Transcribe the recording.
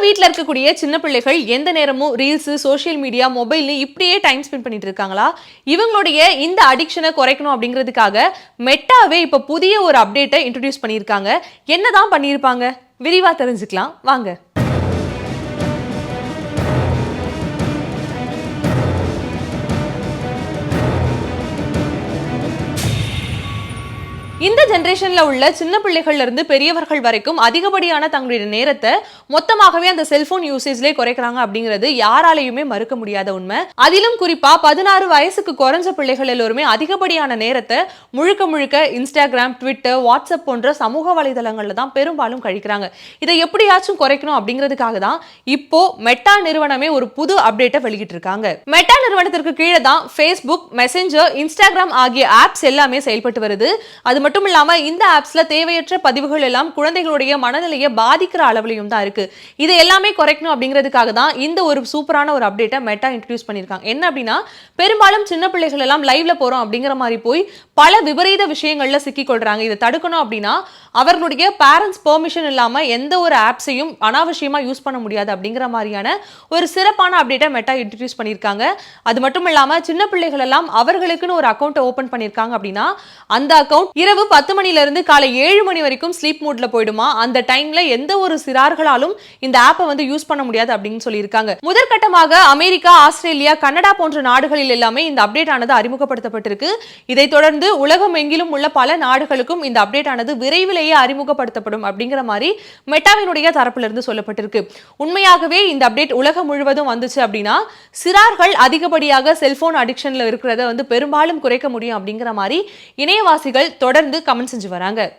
வீட்ல இருக்கக்கூடிய சின்ன பிள்ளைகள் எந்த நேரமும் ரீல்ஸ், சோஷியல் மீடியா, மொபைல்னு இப்படியே டைம் ஸ்பெண்ட் பண்ணிட்டு இருக்காங்களா? இவங்களுடைய இந்த அடிக்ஷனை குறைக்கணும் அப்படிங்கிறதுக்காக மெட்டாவே இப்ப புதிய ஒரு அப்டேட்டை இன்ட்ரோடியூஸ் பண்ணியிருக்காங்க. என்னதான் பண்ணியிருப்பாங்க? விரிவா தெரிஞ்சுக்கலாம் வாங்க. இந்த ஜெனரேஷன்ல உள்ள சின்ன பிள்ளைகள்ல இருந்து பெரியவர்கள் வரைக்கும் அதிகப்படியான தங்களுடைய நேரத்தை மொத்தமாகவே அந்த செல்போன் யூசேஜ்லயே குறைக்கிறாங்க அப்படிங்கிறது யாராலையுமே மறுக்க முடியாத உண்மை. அதிலும் குறிப்பா 16 வயசுக்கு குறைஞ்ச பிள்ளைகள் எல்லோருமே அதிகப்படியான நேரத்தை முழுக்க முழுக்க இன்ஸ்டாகிராம், ட்விட்டர், வாட்ஸ்அப் போன்ற சமூக வலைதளங்கள்ல தான் பெரும்பாலும் கழிக்கிறாங்க. இதை எப்படியாச்சும் குறைக்கணும் அப்படிங்கிறதுக்காக தான் இப்போ மெட்டா நிறுவனமே ஒரு புது அப்டேட்டை வெளியிட்டு இருக்காங்க. மெட்டா நிறுவனத்திற்கு கீழே தான் ஃபேஸ்புக், மெசேஞ்சர், இன்ஸ்டாகிராம் ஆகிய ஆப்ஸ் எல்லாமே செயல்பட்டு வருது. அது மட்டும் இல்லாம இந்த ஆப்ஸ்ல தேவையற்ற பதிவுகள் எல்லாம் குழந்தைகளுடைய மனநிலையை பாதிக்கிற அளவுலயும் தான் இருக்கு. இதை எல்லாமே குறைக்கணும் அப்படிங்கிறதுக்காக தான் இந்த ஒரு சூப்பரான ஒரு அப்டேட்டை மெட்டா இன்ட்ரோடியூஸ் பண்ணிருக்காங்க. என்ன அப்படின்னா, பெரும்பாலும் சின்ன பிள்ளைகள் எல்லாம் லைவ்ல போறோம் அப்படிங்கிற மாதிரி போய் பல விபரீத விஷயங்கள்ல சிக்கிக் கொள்றாங்க. இதை தடுக்கணும் அப்படின்னா அவர்களுடைய பேரண்ட்ஸ் பெர்மிஷன் இல்லாம எந்த ஒரு ஆப்ஸையும் அனாவசியமா யூஸ் பண்ண முடியாது அப்படிங்கிற மாதிரியான ஒரு சிறப்பான அப்டேட்டை மெட்டா இன்ட்ரோடியூஸ் பண்ணிருக்காங்க. அது மட்டும் இல்லாம சின்ன பிள்ளைகள் எல்லாம் அவர்களுக்குன்னு ஒரு அக்கௌண்ட் ஓபன் பண்ணிருக்காங்க அப்படின்னா அந்த அக்கௌண்ட் இரவு 10 மணில இருந்து காலை 7 மணி வரைக்கும் ஸ்லீப் மோட்ல போயிடுமா. அந்த டைம்ல எந்த ஒரு சிறார்களாலும் இந்த ஆப்பை வந்து யூஸ் பண்ண முடியாது அப்படின்னு சொல்லியிருக்காங்க. முதற்கட்டமாக அமெரிக்கா, ஆஸ்திரேலியா, கனடா போன்ற நாடுகளில் எல்லாமே இந்த அப்டேட் ஆனது அறிமுகப்படுத்தப்பட்டிருக்கு. இதைத் தொடர்ந்து உலகம் எங்கிலும் உள்ள பல நாடுகளுக்கும் இந்த அப்டேட் ஆனது விரைவிலேயே அறிமுகப்படுத்தப்படும் அப்படிங்கிற மாதிரி மெட்டாவினுடைய தரப்புல இருந்து சொல்லப்பட்டிருக்கு. உண்மையாகவே இந்த அப்டேட் உலகம் முழுவதும் வந்துச்சு அப்படின்னா சிறார்கள் அதிகப்படியாக செல்போன் அடிக்ஷன்ல இருக்கிறத வந்து பெரும்பாலும் குறைக்க முடியும் அப்படிங்கிற மாதிரி இணையவாசிகள் தொடர்ந்து கமெண்ட் செஞ்சு வராங்க.